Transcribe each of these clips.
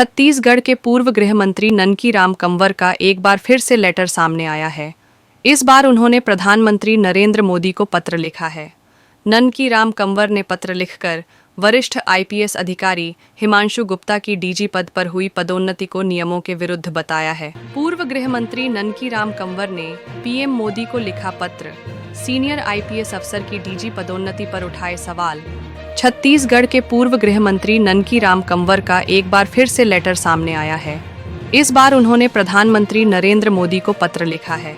छत्तीसगढ़ के पूर्व गृह मंत्री ननकी राम कंवर का एक बार फिर से लेटर सामने आया है। इस बार उन्होंने प्रधानमंत्री नरेंद्र मोदी को पत्र लिखा है। ननकी राम कंवर ने पत्र लिखकर वरिष्ठ आईपीएस अधिकारी हिमांशु गुप्ता की डीजी पद पर हुई पदोन्नति को नियमों के विरुद्ध बताया है। पूर्व गृह मंत्री ननकी राम कंवर ने पीएम मोदी को लिखा पत्र, सीनियर आईपीएस अफसर की डीजी पदोन्नति पर उठाए सवाल। छत्तीसगढ़ के पूर्व गृह मंत्री ननकी राम कंवर का एक बार फिर से लेटर सामने आया है। इस बार उन्होंने प्रधानमंत्री नरेंद्र मोदी को पत्र लिखा है।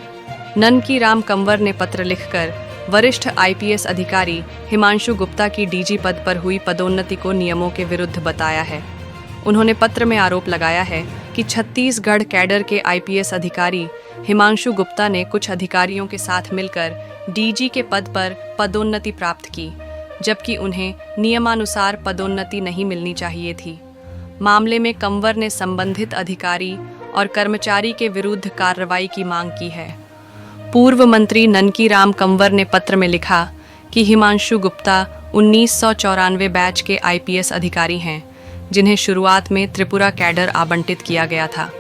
ननकी राम कंवर ने पत्र लिखकर वरिष्ठ आईपीएस अधिकारी हिमांशु गुप्ता की डीजी पद पर हुई पदोन्नति को नियमों के विरुद्ध बताया है। उन्होंने पत्र में आरोप लगाया है कि छत्तीसगढ़ कैडर के आईपीएस अधिकारी हिमांशु गुप्ता ने कुछ अधिकारियों के साथ मिलकर डीजी के पद पर पदोन्नति प्राप्त की, जबकि उन्हें नियमानुसार पदोन्नति नहीं मिलनी चाहिए थी। मामले में कंवर ने संबंधित अधिकारी और कर्मचारी के विरुद्ध कार्रवाई की मांग की है। पूर्व मंत्री ननकी राम कंवर ने पत्र में लिखा कि हिमांशु गुप्ता 1994 बैच के आईपीएस अधिकारी हैं, जिन्हें शुरुआत में त्रिपुरा कैडर आवंटित किया गया था।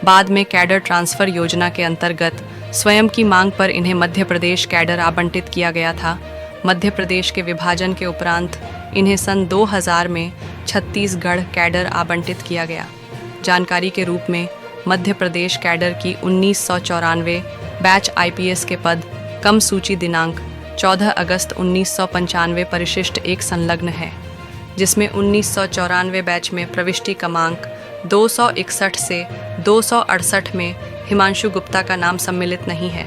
बाद में कैडर ट्रांसफर योजना के अंतर्गत स्वयं की मांग पर इन्हें मध्य प्रदेश कैडर आवंटित किया गया था। मध्य प्रदेश के विभाजन के उपरांत इन्हें सन 2000 में छत्तीसगढ़ कैडर आवंटित किया गया। जानकारी के रूप में मध्य प्रदेश कैडर की 1994 बैच आईपीएस के पद कम सूची दिनांक 14 अगस्त 1995 परिशिष्ट 1 संलग्न है, जिसमें 1994 बैच में प्रविष्टि क्रमांक 261 से 268 में हिमांशु गुप्ता का नाम सम्मिलित नहीं है।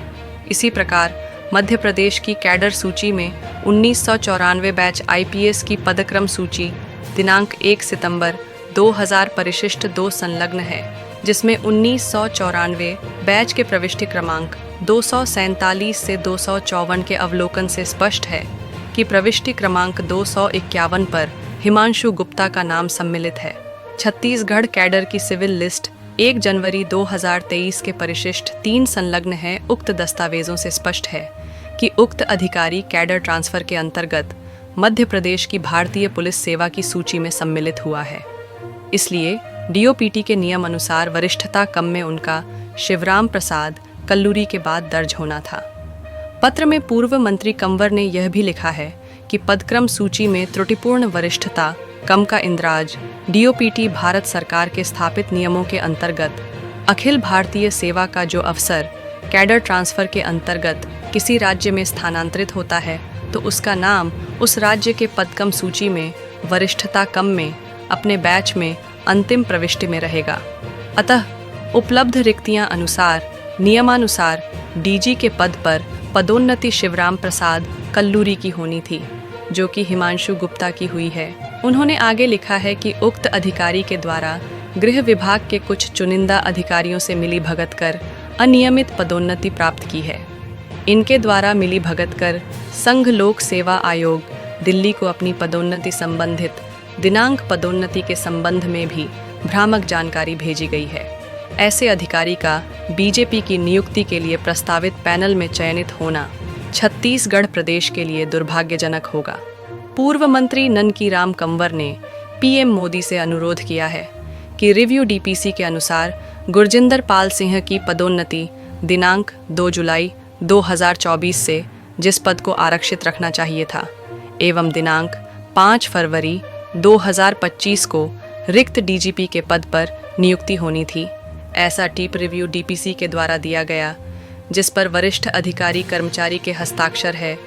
इसी प्रकार मध्य प्रदेश की कैडर सूची में 1994 बैच आईपीएस की पदक्रम सूची दिनांक 1 सितंबर 2000 परिशिष्ट 2 संलग्न है, जिसमें 1994 बैच के प्रविष्टि क्रमांक 247 से 254 के अवलोकन से स्पष्ट है कि प्रविष्टि क्रमांक 251 पर हिमांशु गुप्ता का नाम सम्मिलित है। छत्तीसगढ़ कैडर की सिविल लिस्ट 1 जनवरी 2023 के परिशिष्ट 3 संलग्न है। उक्त दस्तावेजों से स्पष्ट है कि उक्त अधिकारी कैडर ट्रांसफर के अंतर्गत मध्य प्रदेश की भारतीय पुलिस सेवा की सूची में सम्मिलित हुआ है। इसलिए डीओपीटी के नियम अनुसार वरिष्ठता क्रम में उनका शिवराम प्रसाद कल्लूरी के बाद दर्ज होना था। पत्र में पूर्व मंत्री कंवर ने यह भी लिखा है कि पदक्रम सूची में त्रुटिपूर्ण वरिष्ठता क्रम का इंद्राज डीओपीटी भारत सरकार के स्थापित नियमों के अंतर्गत अखिल भारतीय सेवा का जो अफसर कैडर ट्रांसफर के अंतर्गत किसी राज्य में स्थानांतरित होता है, तो उसका नाम उस राज्य के पदक्रम सूची में वरिष्ठता क्रम में अपने बैच में अंतिम प्रविष्टि में रहेगा। अतः उपलब्ध रिक्तियां अनुसार नियमानुसार डीजी के पद पर पदोन्नति शिवराम प्रसाद कल्लूरी की होनी थी, जो कि हिमांशु गुप्ता की हुई है। उन्होंने आगे लिखा है कि उक्त अधिकारी के द्वारा गृह विभाग के कुछ चुनिंदा अधिकारियों से मिली भगत कर अनियमित पदोन्नति प्राप्त की है। इनके द्वारा मिली भगत कर संघ लोक सेवा आयोग दिल्ली को अपनी पदोन्नति संबंधित दिनांक पदोन्नति के संबंध में भी भ्रामक जानकारी भेजी गई है। ऐसे अधिकारी का बीजेपी की नियुक्ति के लिए प्रस्तावित पैनल में चयनित होना छत्तीसगढ़ प्रदेश के लिए दुर्भाग्यजनक होगा। पूर्व मंत्री ननकी राम कंवर ने पीएम मोदी से अनुरोध किया है कि रिव्यू डीपीसी के अनुसार गुरजिंदर पाल सिंह की पदोन्नति दिनांक 2 जुलाई 2024 से जिस पद को आरक्षित रखना चाहिए था एवं दिनांक 5 फरवरी 2025 को रिक्त डीजीपी के पद पर नियुक्ति होनी थी। ऐसा टिप रिव्यू डीपीसी के द्वारा दिया गया, जिस पर वरिष्ठ अधिकारी कर्मचारी के हस्ताक्षर है,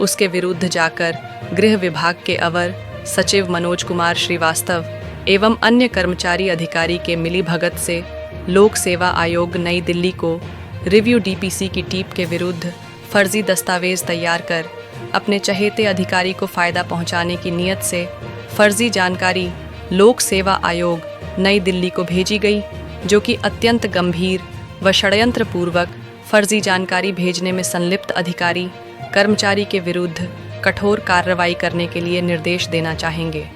उसके विरुद्ध जाकर गृह विभाग के अवर सचिव मनोज कुमार श्रीवास्तव एवं अन्य कर्मचारी अधिकारी के मिली भगत से लोक सेवा आयोग नई दिल्ली को रिव्यू डीपीसी की टीप के विरुद्ध फर्जी दस्तावेज तैयार कर अपने चहेते अधिकारी को फायदा पहुंचाने की नियत से फर्जी जानकारी लोक सेवा आयोग नई दिल्ली को भेजी गई, जो कि अत्यंत गंभीर व षड्यंत्रपूर्वक फर्जी जानकारी भेजने में संलिप्त अधिकारी कर्मचारी के विरुद्ध कठोर कार्रवाई करने के लिए निर्देश देना चाहेंगे।